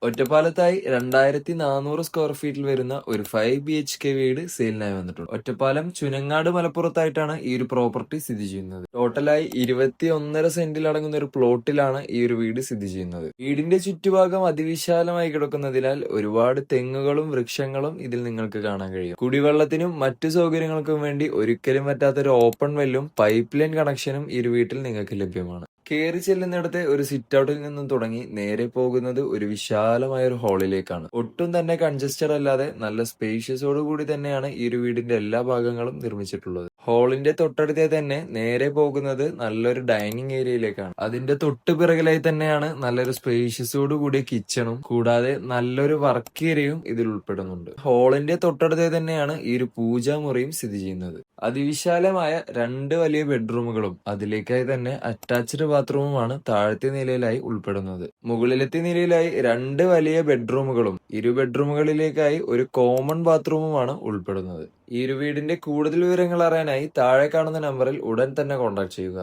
ഒറ്റപ്പാലത്തായി 2400 square ഫീറ്റിൽ വരുന്ന ഒരു 5 BHK വീട് സെയിലിനായി വന്നിട്ടുണ്ട്. ഒറ്റപ്പാലം ചുനങ്ങാട് മലപ്പുറത്തായിട്ടാണ് ഈ ഒരു പ്രോപ്പർട്ടി സ്ഥിതി ചെയ്യുന്നത്. ടോട്ടലായി 21.5 സെന്റിൽ അടങ്ങുന്ന ഒരു പ്ലോട്ടിലാണ് ഈ ഒരു വീട് സ്ഥിതി ചെയ്യുന്നത്. വീടിന്റെ ചുറ്റുഭാഗം അതിവിശാലമായി കിടക്കുന്നതിനാൽ ഒരുപാട് തെങ്ങുകളും വൃക്ഷങ്ങളും ഇതിൽ നിങ്ങൾക്ക് കാണാൻ കഴിയും. കുടിവെള്ളത്തിനും മറ്റു സൗകര്യങ്ങൾക്കും വേണ്ടി ഒരിക്കലും പറ്റാത്തൊരു ഓപ്പൺ വെല്ലും പൈപ്പ് ലൈൻ കണക്ഷനും ഈ ഒരു വീട്ടിൽ നിങ്ങൾക്ക് ലഭ്യമാണ്. കയറി ചെല്ലുന്നിടത്തെ ഒരു സിറ്റ് ഔട്ടിൽ നിന്നും തുടങ്ങി നേരെ പോകുന്നത് ഒരു വിശാലമായ ഒരു ഹാളിലേക്കാണ്. ഒട്ടും തന്നെ കൺജസ്റ്റഡ് അല്ലാതെ നല്ല സ്പേഷ്യസോട് കൂടി തന്നെയാണ് ഈ ഒരു വീടിന്റെ എല്ലാ ഭാഗങ്ങളും നിർമ്മിച്ചിട്ടുള്ളത്. ഹാളിന്റെ തൊട്ടടുത്തേ തന്നെ നേരെ പോകുന്നത് നല്ലൊരു ഡൈനിങ് ഏരിയയിലേക്കാണ്. അതിന്റെ തൊട്ട് പിറകിലായി തന്നെയാണ് നല്ലൊരു സ്പേഷ്യസോട് കൂടിയ കിച്ചണും കൂടാതെ നല്ലൊരു വർക്ക് ഏരിയയും ഇതിൽ ഉൾപ്പെടുന്നുണ്ട്. ഹാളിന്റെ തൊട്ടടുത്തേ തന്നെയാണ് ഈ ഒരു പൂജാമുറിയും സ്ഥിതി ചെയ്യുന്നത്. അതിവിശാലമായ 2 വലിയ ബെഡ്റൂമുകളും അതിലേക്കായി തന്നെ അറ്റാച്ച്ഡ് ബാത്റൂമുമാണ് താഴത്തെ നിലയിലായി ഉൾപ്പെടുന്നത്. മുകളിലത്തെ നിലയിലായി 2 വലിയ ബെഡ്റൂമുകളും 2 ബെഡ്റൂമുകളിലേക്കായി ഒരു കോമൺ ബാത്റൂമുമാണ് ഉൾപ്പെടുന്നത്. ഈ ഒരു വീടിന്റെ കൂടുതൽ വിവരങ്ങൾ അറിയാനായി താഴെ കാണുന്ന നമ്പറിൽ ഉടൻ തന്നെ കോൺടാക്ട് ചെയ്യുക.